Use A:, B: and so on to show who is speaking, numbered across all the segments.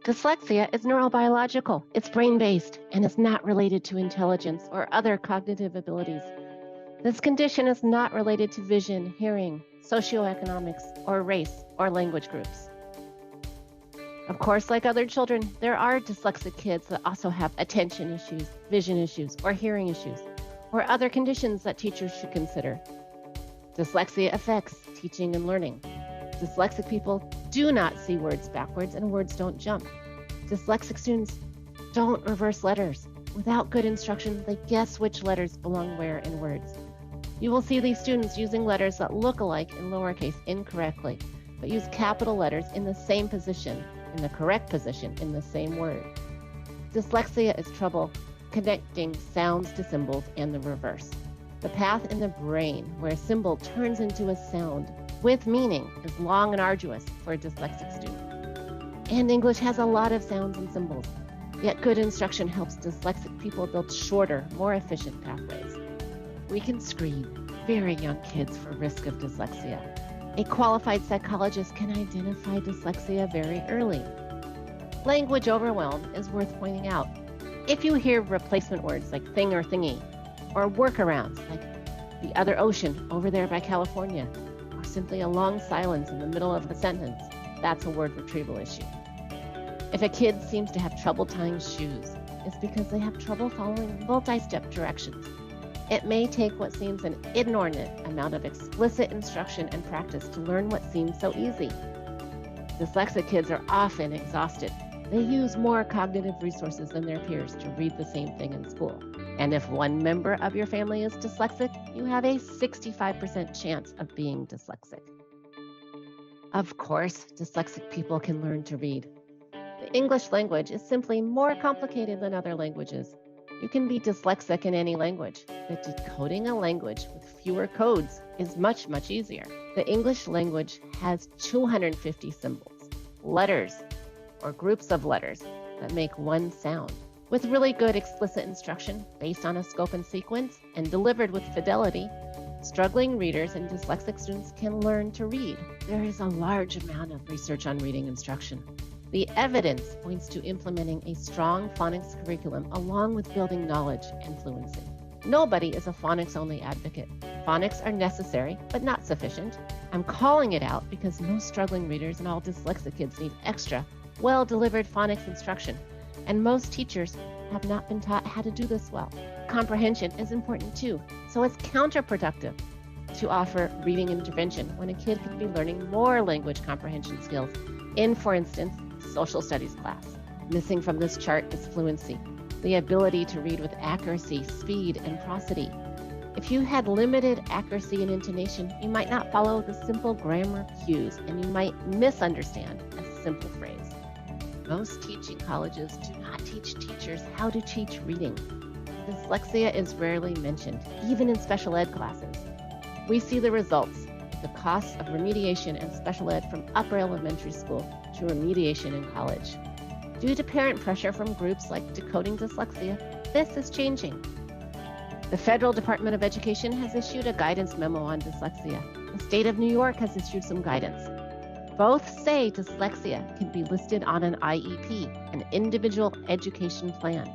A: Dyslexia is neurobiological, it's brain-based, and is not related to intelligence or other cognitive abilities. This condition is not related to vision, hearing, socioeconomics, or race or language groups. Of course, like other children, there are dyslexic kids that also have attention issues, vision issues, or hearing issues, or other conditions that teachers should consider. Dyslexia affects teaching and learning. Dyslexic people do not see words backwards and words don't jump. Dyslexic students don't reverse letters. Without good instruction, they guess which letters belong where in words. You will see these students using letters that look alike in lowercase incorrectly, but use capital letters in the same position, in the correct position in the same word. Dyslexia is trouble connecting sounds to symbols and the reverse. The path in the brain where a symbol turns into a sound with meaning is long and arduous for a dyslexic student. And English has a lot of sounds and symbols, yet good instruction helps dyslexic people build shorter, more efficient pathways. We can screen very young kids for risk of dyslexia. A qualified psychologist can identify dyslexia very early. Language overwhelm is worth pointing out. If you hear replacement words like thing or thingy, or workarounds like the other ocean over there by California, or simply a long silence in the middle of a sentence, that's a word retrieval issue. If a kid seems to have trouble tying shoes, it's because they have trouble following multi-step directions. It may take what seems an inordinate amount of explicit instruction and practice to learn what seems so easy. Dyslexic kids are often exhausted. They use more cognitive resources than their peers to read the same thing in school. And if one member of your family is dyslexic, you have a 65% chance of being dyslexic. Of course, dyslexic people can learn to read. The English language is simply more complicated than other languages. You can be dyslexic in any language, but decoding a language with fewer codes is much, much easier. The English language has 250 symbols, letters, or groups of letters that make one sound. With really good explicit instruction based on a scope and sequence and delivered with fidelity, struggling readers and dyslexic students can learn to read. There is a large amount of research on reading instruction. The evidence points to implementing a strong phonics curriculum along with building knowledge and fluency. Nobody is a phonics-only advocate. Phonics are necessary, but not sufficient. I'm calling it out because most struggling readers and all dyslexic kids need extra, well-delivered phonics instruction, and most teachers have not been taught how to do this well. Comprehension is important too, so it's counterproductive to offer reading intervention when a kid could be learning more language comprehension skills in, for instance, social studies class. Missing from this chart is fluency, the ability to read with accuracy, speed, and prosody. If you had limited accuracy and intonation, you might not follow the simple grammar cues, and you might misunderstand a simple phrase. Most teaching colleges do not teach teachers how to teach reading. Dyslexia is rarely mentioned, even in special ed classes. We see the results, the costs of remediation and special ed from upper elementary school to remediation in college. Due to parent pressure from groups like Decoding Dyslexia, this is changing. The Federal Department of Education has issued a guidance memo on dyslexia. The state of New York has issued some guidance. Both say dyslexia can be listed on an IEP, an individual education plan.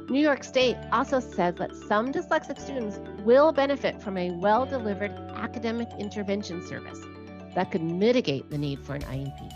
A: New York State also says that some dyslexic students will benefit from a well-delivered academic intervention service that could mitigate the need for an IEP.